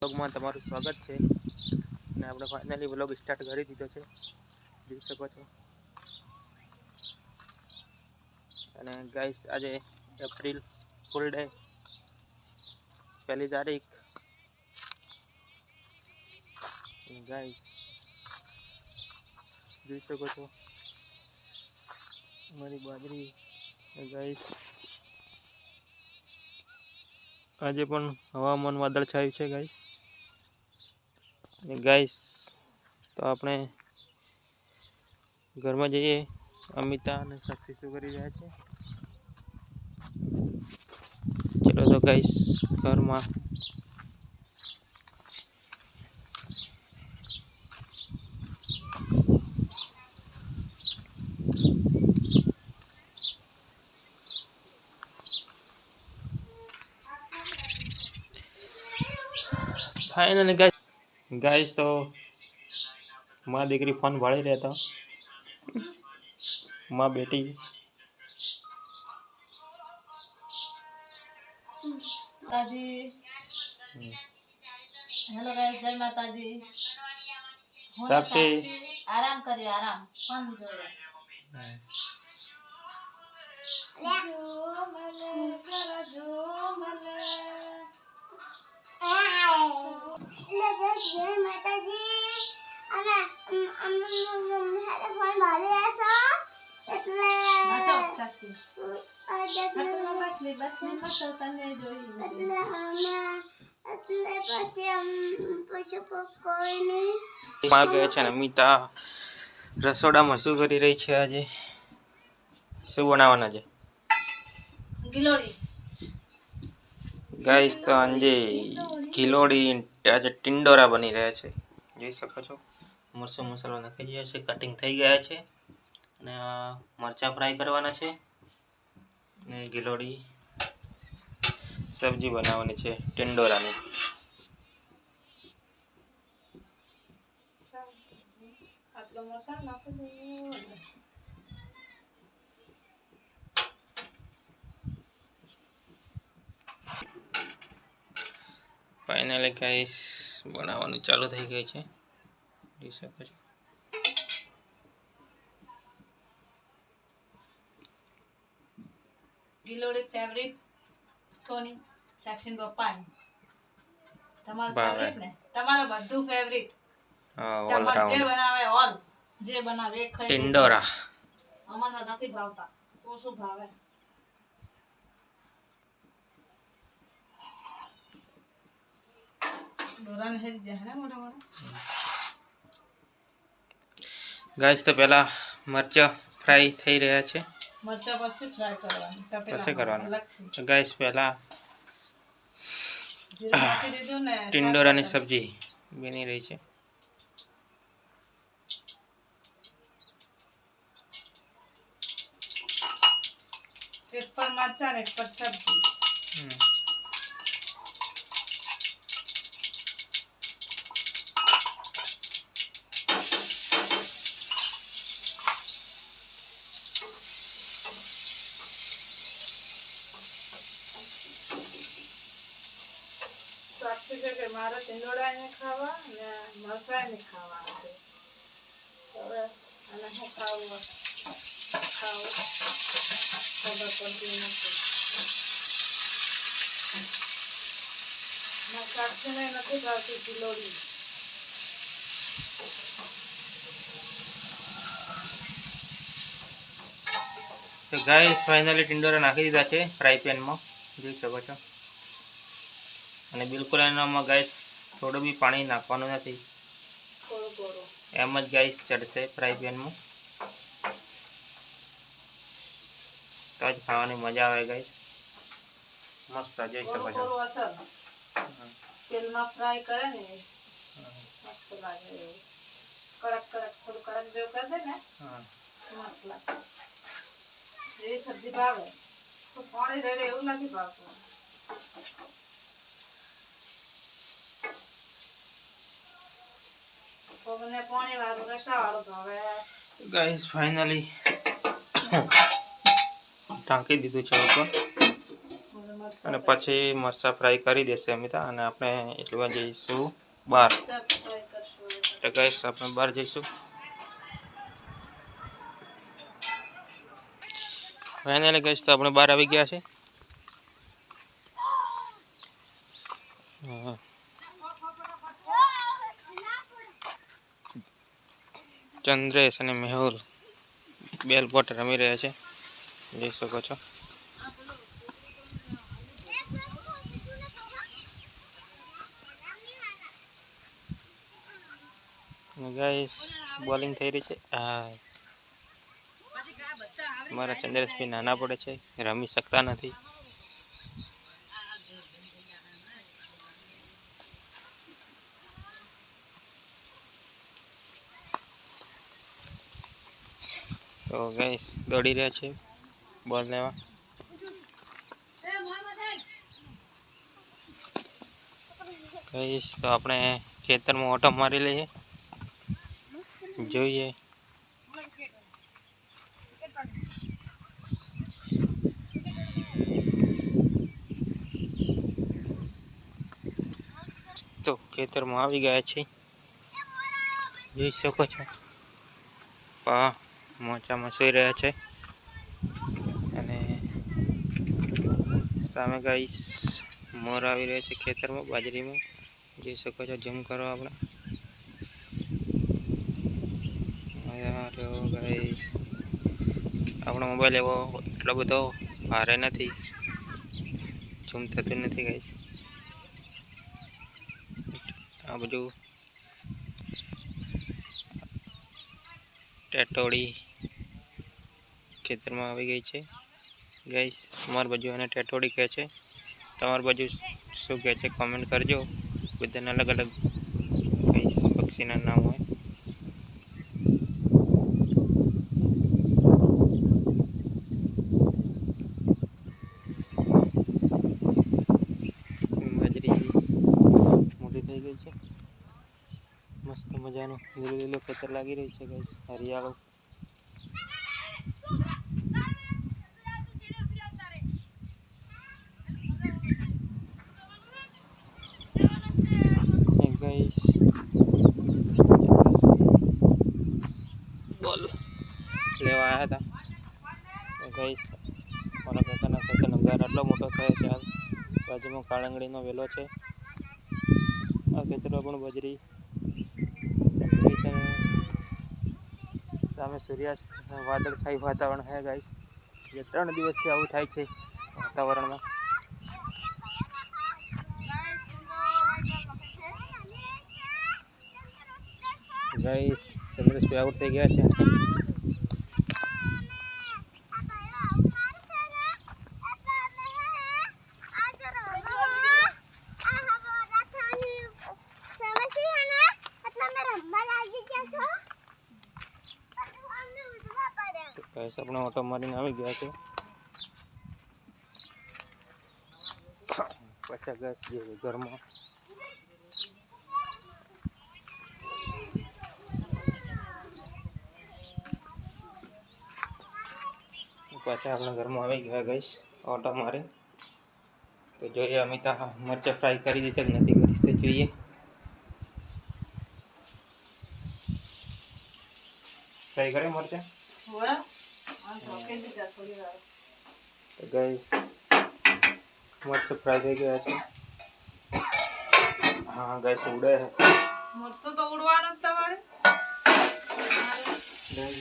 વ્લોગમાં તમારું સ્વાગત છે અને આપણે ફાઇનલી વ્લોગ સ્ટાર્ટ કરી દીધો છે, જોઈ શકો છો. અને ગાઈસ આજે એપ્રિલ ફૂલ ડે, 1 તારીખ. ગાઈસ જોઈ શકો છો અમારી બાજરી. ગાઈસ આજે પણ હવામાન વાદળ છાયું છે ગાઈસ. ગાઈસ તો આપણે ઘરમાં જઈએ. અમિતા અને સાક્ષી શું કરી રહ્યા છે? ચલો તો ગાઈસ ઘરમાં. ફાઇનલી ગાઈસ તો મારી દીકરી ફોન ભાળી રહેતા, માં બેટી માતાજી. હેલો ગાઈસ, જય માતાજી. સાક્ષી આરામ કરી, આરામ ફોન જોડે. માં ગયા છે ને અમિતા રસોડામાં શું કરી રહી છે? આજે શું બનાવવાના છે ગિલોડી ગાઈસ? તો આજે ગિલોડી, આજે ટિંડોરા બની રહ્યા છે, જોઈ શકો છો. મરચો મસાલો નાખી ગયા છે, કટિંગ થઈ ગયા છે અને મરચાં ફ્રાય કરવાના છે ને ગિલોડી સબ્જી બનાવવાની છે ટિંડોરાની. આટલો મસાલો નાખી દઈએ. ફાઇનલી ગાઈસ બનાવવાનું ચાલુ થઈ ગઈ છે, જોઈ શકો છો. ગિલોડી ફેવરિટ કોની? સાક્ષી પપ્પાની. તમારું ભાવે. ફેવરિટ ને? તમારું બધું ફેવરિટ. ઓલ તમારે જે રાઉન્ડ બનાવે ઓલ, જે બનાવે એ ખાઈ લેજો. ટિંડોરા. અમારે નથી ભાવતા, તો શું ભાવે? દોરાને હેરી જાય ને મોટા મોટા. ગાઈસ તો પેલા મરચા ફ્રાય થઈ રહ્યા છે, મરચા પછી ફ્રાય કરવાની, પછી કરવાનું. અલગથી. તો ગાઈસ પહેલા જીરું નાખી દીધું ને ટિંડોરાની સબ્જી બની રહી છે. એક પર મરચા ને એક પર સબ્જી. સાક્ષી કે મારે ટીંડોળા ને ખાવા ને મરચાં ને ખાવા છે. હવે અને હું ખાવું ખબર પડતી નથી. સાક્ષીને નથી ભાવતી ગિલોડી. તો ગાઈસ ફાઇનલી ટિંડોરા નાખી દીધા છે ફ્રાય પેનમાં, જોઈ શકો છો. અને બિલકુલ એનામાં ગાઈસ થોડું બી પાણી નાખવાનું નથી, એમ જ ગાઈસ ચડશે ફ્રાય પેનમાં. તો જ ખાવાની મજા આવે ગાઈસ, મસ્ત જોઈ શકો છો. તેલમાં ફ્રાય કરે ને મસ્ત લાગે. કડક થોડું કડક જેવું કરી દે ને મસ્ત લાગે. એ સબ્જી ભાવે તો પાણી રેડે એવું નથી ભાવતું. મને પાણી વાળું રસા વાળું ભાવે. ગાઈસ ફાઇનલી ઢાંકી દીધું છે ઉપર. મરચાં અને પછી મરચાં ફ્રાય કરી દેશે અમિતા અને આપણે એટલું જઈશું બહાર. ફ્રાય કરશું તો ગાઈસ આપણે બહાર જઈશું. ફાઇનલી ગાઈસ તો આપણે બહાર આવી ગયા છે. ચંદ્રેશ અને મેહુલ બેલ બોટ રમી રહ્યા છે, જોઈ શકો છો. ગાઈસ બોલિંગ થઈ રહી છે. મારા ચંદ્રેશભાઈ નાના પડે છે, રમી શકતા નથી. તો ગાઈસ દોડી રહ્યા છે બોલ લેવા. ગાઈસ તો આપણે ખેતરમાં ઓટો મારી લઈએ, જોઈએ. તો ખેતરમાં આવી ગયા છે, જોઈ શકો છો. મોચામાં સૂઈ રહ્યા છે અને સામે ગાઈસ મોર આવી રહ્યા છે ખેતરમાં બાજરીમાં, જોઈ શકો છો. ઝૂમ કરો આપણે. ગાઈસ આપણો મોબાઈલ એવો એટલો બધો ભારે નથી, ઝૂમ થતું નથી ગાઈસ. આ બધું ટેટોડી ખેતરમાં આવી ગઈ છે ગાઈસ. અમારી બાજુ એને ટેટોડી કહે છે, તમારી બાજુ શું કહે છે કોમેન્ટ કરજો. બધાને અલગ અલગ ગાઈસ પક્ષીના નામ હોય. બાજરી મોટી થઈ ગઈ છે, મસ્ત મજાનું લીલું લીલું ખેતર લાગી રહ્યું છે ગાઈસ, હરિયાળું. ગાઈસ બોલ લેવા આવ્યા હતા. ગાઈસ મારા કાકાના ખેતરનો ઘર આટલો મોટો થયો છે. હાલ બાજુમાં કાળંગડીનો વેલો છે. આ ખેતરમાં પણ બાજરી છે. સામે સૂર્યાસ્ત વાદળછાયું વાતાવરણ છે ગાઈસ. જે 3 દિવસથી આવું થાય છે વાતાવરણમાં. ગાઈસ ચંદ્રેશભાઈ આઉટ થઈ ગયા છે. ગાઈસ આપણે ઓટો મારીને આવી ગયા છે. 50 ગેસ જેવું ઘરમાં. પાછા આપણા ઘરમાં આવી ગયા ગાઈસ ઓટો મારી. તો જોઈએ અમિતા મરચાં ફ્રાય કરી દીધા કે નથી કરી, તો જોઈએ. ફ્રાય કરે મરચાં તો ગાઈસ મરચાં ફ્રાય થઈ ગયા છે. હા ગાઈસ ઉડે છે મરચું તો ઉડવાનું જ તમારે.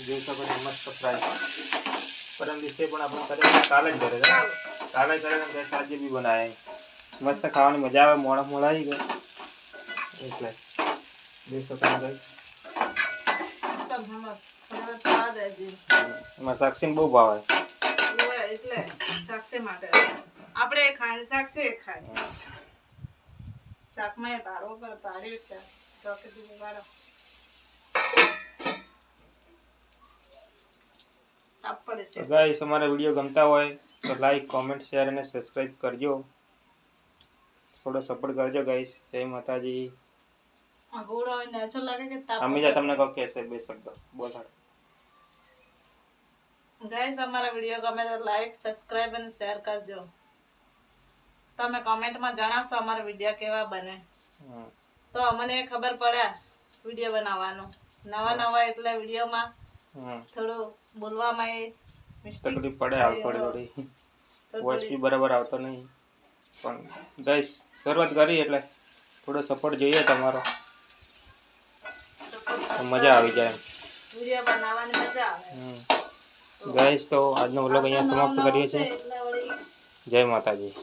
જોઈ શકો છો મસ્ત ફ્રાય. પરમ દિવસે પણ આપણે કરે, કાલે જ કરે છે, કાલે કરે ને આજે બી બનાવે. મસ્ત ખાવાની મજા આવે. મોડા મોડા આવી ગયો એટલે જોઈ શકો છો ગાઈસ. એમાં સાક્ષીને બહુ ભાવે એટલે સાક્ષી માટે આપણે ખાય, સાક્ષી ખાય. શાકમાં ભારો પર ભાર્યું છે ચોકીથી વાળો. તો ગાઈસ અમારા વિડીયો ગમતા હોય તો લાઈક, કોમેન્ટ, શેર અને સબસ્ક્રાઇબ કરજો. થોડો સપોર્ટ કરજો ગાઈસ. જય માતાજી. અમીજા તમને કહો કે છે બે શબ્દ બોલાડ. ગાઈસ અમારા વિડીયો ગમે તો લાઈક, સબસ્ક્રાઇબ અને શેર કરજો. તમે કમેન્ટમાં જણાવશો અમારા વિડીયો કેવા બને, હમ. તો અમને ખબર પડે વિડીયો બનાવવાનું. નવા એટલે વિડીયોમાં હમ. થોડું બોલવામાં એ મિસ્ટેક તકલીફ પડે હાલ થોડી વોઇસ બી બરાબર આવતો નહીં, પણ ગાઈસ શરૂઆત કરી એટલે થોડો સપોર્ટ જોઈએ તમારો, તો મજા આવી જાય. વિડીયો બનાવવાની મજા આવે. ગાઈસ તો આજનો વ્લોગ અહીંયા સમાપ્ત કરીએ છીએ. જય માતાજી.